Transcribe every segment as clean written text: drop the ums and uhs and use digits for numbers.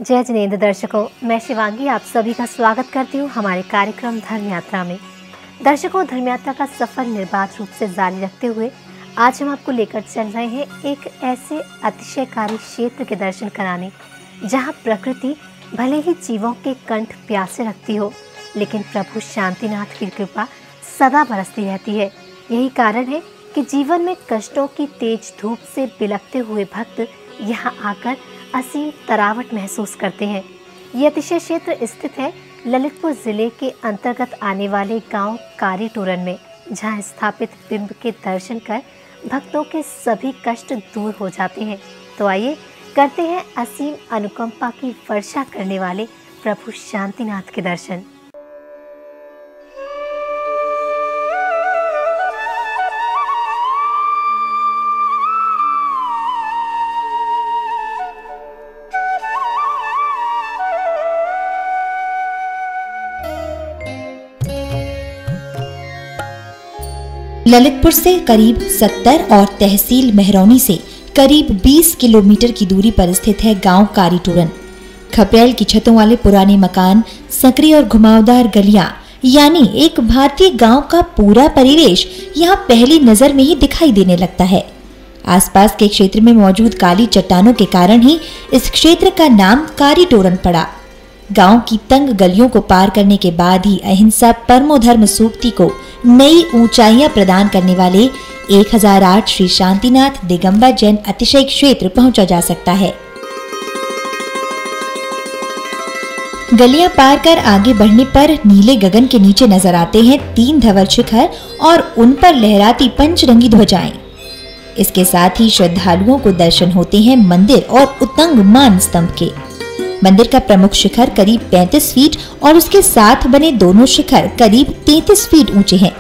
जय जिनेंद्र दर्शकों, मैं शिवांगी आप सभी का स्वागत करती हूँ हमारे कार्यक्रम धर्म यात्रा में। दर्शकों, धर्म यात्रा का सफर निर्बाध रूप से जारी रखते हुए आज हम आपको लेकर चल रहे हैं एक ऐसे अतिशयकारी क्षेत्र के दर्शन कराने जहाँ प्रकृति भले ही जीवों के कंठ प्यासे रखती हो, लेकिन प्रभु शांतिनाथ की कृपा सदा बरसती रहती है। यही कारण है कि जीवन में कष्टों की तेज धूप से बिलखते हुए भक्त यहाँ आकर असीम तरावट महसूस करते हैं। ये अतिशय क्षेत्र स्थित है ललितपुर जिले के अंतर्गत आने वाले गांव कारीटोरन में, जहां स्थापित बिंब के दर्शन कर भक्तों के सभी कष्ट दूर हो जाते हैं। तो आइए करते हैं असीम अनुकंपा की वर्षा करने वाले प्रभु शांतिनाथ के दर्शन। ललितपुर से करीब 70 और तहसील मेहरौनी से करीब 20 किलोमीटर की दूरी पर स्थित है गांव कारीटोरन। खपरेल की छतों वाले पुराने मकान, संकरी और घुमावदार गलियां, यानी एक भारतीय गांव का पूरा परिवेश यहां पहली नजर में ही दिखाई देने लगता है। आसपास के क्षेत्र में मौजूद काली चट्टानों के कारण ही इस क्षेत्र का नाम कारीटोरन पड़ा। गांव की तंग गलियों को पार करने के बाद ही अहिंसा परमो धर्म सूक्ति को नई ऊंचाइयां प्रदान करने वाले 1008 श्री शांतिनाथ दिगंबर जैन अतिशय क्षेत्र पहुंचा जा सकता है। गलियां पार कर आगे बढ़ने पर नीले गगन के नीचे नजर आते हैं 3 धवल शिखर और उन पर लहराती पंचरंगी ध्वजाएं। इसके साथ ही श्रद्धालुओं को दर्शन होते हैं मंदिर और उत्तंग मान स्तंभ के। मंदिर का प्रमुख शिखर करीब 35 फीट और उसके साथ बने दोनों शिखर करीब 33 फीट ऊंचे हैं।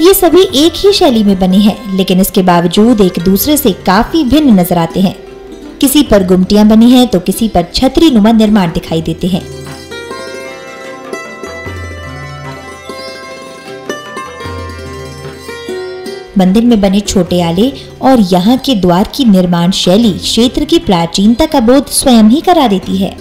ये सभी एक ही शैली में बने हैं, लेकिन इसके बावजूद एक दूसरे से काफी भिन्न नजर आते हैं। किसी पर गुमटियां बनी हैं तो किसी पर छतरी नुमा निर्माण दिखाई देते हैं। मंदिर में बने छोटे आले और यहाँ के द्वार की निर्माण शैली क्षेत्र की प्राचीनता का बोध स्वयं ही करा देती है।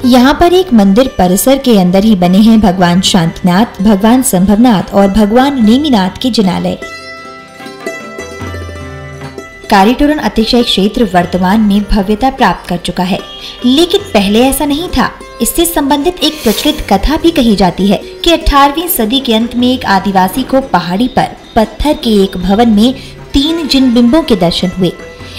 यहाँ पर एक मंदिर परिसर के अंदर ही बने हैं भगवान शांतिनाथ, भगवान संभवनाथ और भगवान नेमिनाथ के जिनालय। कारीटोरन अतिशय क्षेत्र वर्तमान में भव्यता प्राप्त कर चुका है, लेकिन पहले ऐसा नहीं था। इससे संबंधित एक प्रचलित कथा भी कही जाती है कि 18वीं सदी के अंत में एक आदिवासी को पहाड़ी पर पत्थर के एक भवन में 3 जिन बिंबों के दर्शन हुए।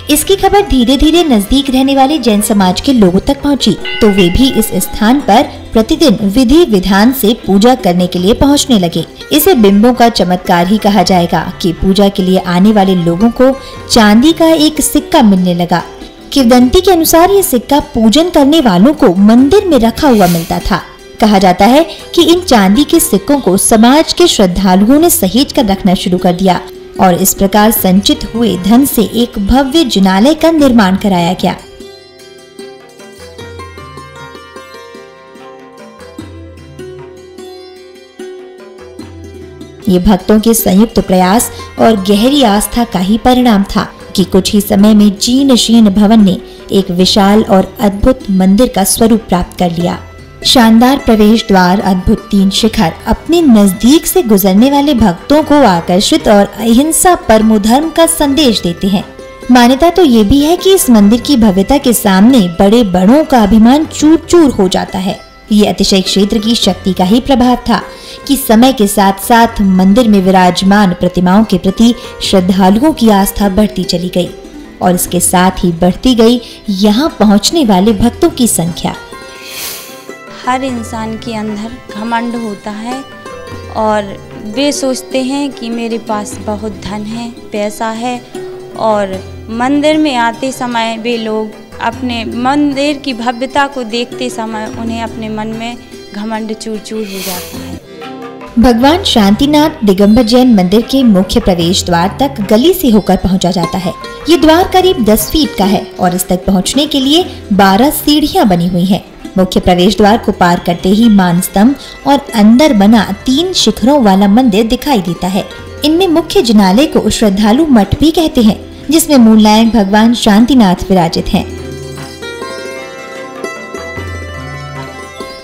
इसकी खबर धीरे धीरे नजदीक रहने वाले जैन समाज के लोगों तक पहुंची, तो वे भी इस स्थान पर प्रतिदिन विधि विधान से पूजा करने के लिए पहुंचने लगे। इसे बिंबों का चमत्कार ही कहा जाएगा कि पूजा के लिए आने वाले लोगों को चांदी का एक सिक्का मिलने लगा। किंवदंती के अनुसार ये सिक्का पूजन करने वालों को मंदिर में रखा हुआ मिलता था। कहा जाता है कि इन चांदी के सिक्कों को समाज के श्रद्धालुओं ने सहेज कर रखना शुरू कर दिया और इस प्रकार संचित हुए धन से एक भव्य जिनालय का निर्माण कराया गया। ये भक्तों के संयुक्त प्रयास और गहरी आस्था का ही परिणाम था कि कुछ ही समय में जीर्ण शीर्ण भवन ने एक विशाल और अद्भुत मंदिर का स्वरूप प्राप्त कर लिया। शानदार प्रवेश द्वार, अद्भुत 3 शिखर अपने नजदीक से गुजरने वाले भक्तों को आकर्षित और अहिंसा परमो धर्म का संदेश देते हैं। मान्यता तो ये भी है कि इस मंदिर की भव्यता के सामने बड़े बड़ों का अभिमान चूर चूर हो जाता है। ये अतिशय क्षेत्र की शक्ति का ही प्रभाव था कि समय के साथ साथ मंदिर में विराजमान प्रतिमाओं के प्रति श्रद्धालुओं की आस्था बढ़ती चली गई और इसके साथ ही बढ़ती गई यहाँ पहुँचने वाले भक्तों की संख्या। हर इंसान के अंदर घमंड होता है और वे सोचते हैं कि मेरे पास बहुत धन है, पैसा है, और मंदिर में आते समय वे लोग अपने मंदिर की भव्यता को देखते समय उन्हें अपने मन में घमंड चूर चूर हो जाता है। भगवान शांतिनाथ दिगंबर जैन मंदिर के मुख्य प्रवेश द्वार तक गली से होकर पहुंचा जाता है। ये द्वार करीब 10 फीट का है और इस तक पहुंचने के लिए 12 सीढ़ियां बनी हुई हैं। मुख्य प्रवेश द्वार को पार करते ही मान स्तंभ और अंदर बना 3 शिखरों वाला मंदिर दिखाई देता है। इनमें मुख्य जिनालय को श्रद्धालु मठ भी कहते हैं, जिसमें मूल नायक भगवान शांतिनाथ विराजित हैं।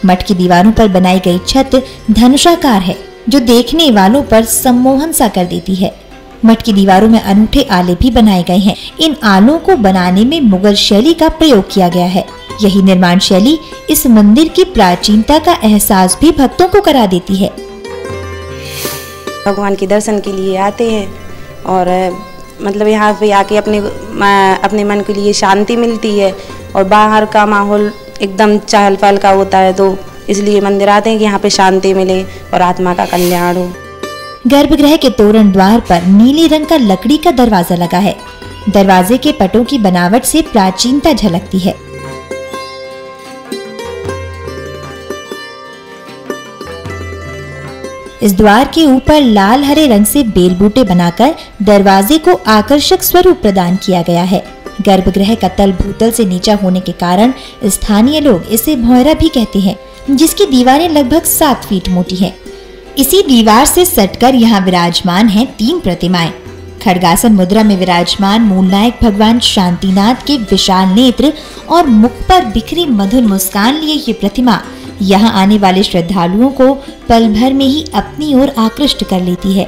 मठ की दीवारों पर बनाई गई छत धनुषाकार है, जो देखने वालों पर सम्मोहन सा कर देती है। मठ की दीवारों में अनूठे आले भी बनाए गए हैं। इन आलों को बनाने में मुगल शैली का प्रयोग किया गया है। यही निर्माण शैली इस मंदिर की प्राचीनता का एहसास भी भक्तों को करा देती है। भगवान के दर्शन के लिए आते हैं और मतलब यहाँ पे आके अपने मन के लिए शांति मिलती है और बाहर का माहौल एकदम चहल पहल का होता है, तो इसलिए मंदिर आते हैं कि यहाँ पे शांति मिले और आत्मा का कल्याण हो। गर्भगृह के तोरण द्वार पर नीले रंग का लकड़ी का दरवाजा लगा है। दरवाजे के पटों की बनावट से प्राचीनता झलकती है। इस द्वार के ऊपर लाल हरे रंग से बेल बूटे बनाकर दरवाजे को आकर्षक स्वरूप प्रदान किया गया है। गर्भगृह का तल भूतल से नीचा होने के कारण स्थानीय लोग इसे भौरा भी कहते हैं, जिसकी दीवारें लगभग 7 फीट मोटी हैं। इसी दीवार से सटकर यहाँ विराजमान हैं 3 प्रतिमाएं। खड्गासन मुद्रा में विराजमान मूल नायक भगवान शांतिनाथ के विशाल नेत्र और मुख पर बिखरी मधुर मुस्कान लिए ये प्रतिमा यहाँ आने वाले श्रद्धालुओं को पल भर में ही अपनी ओर आकृष्ट कर लेती है।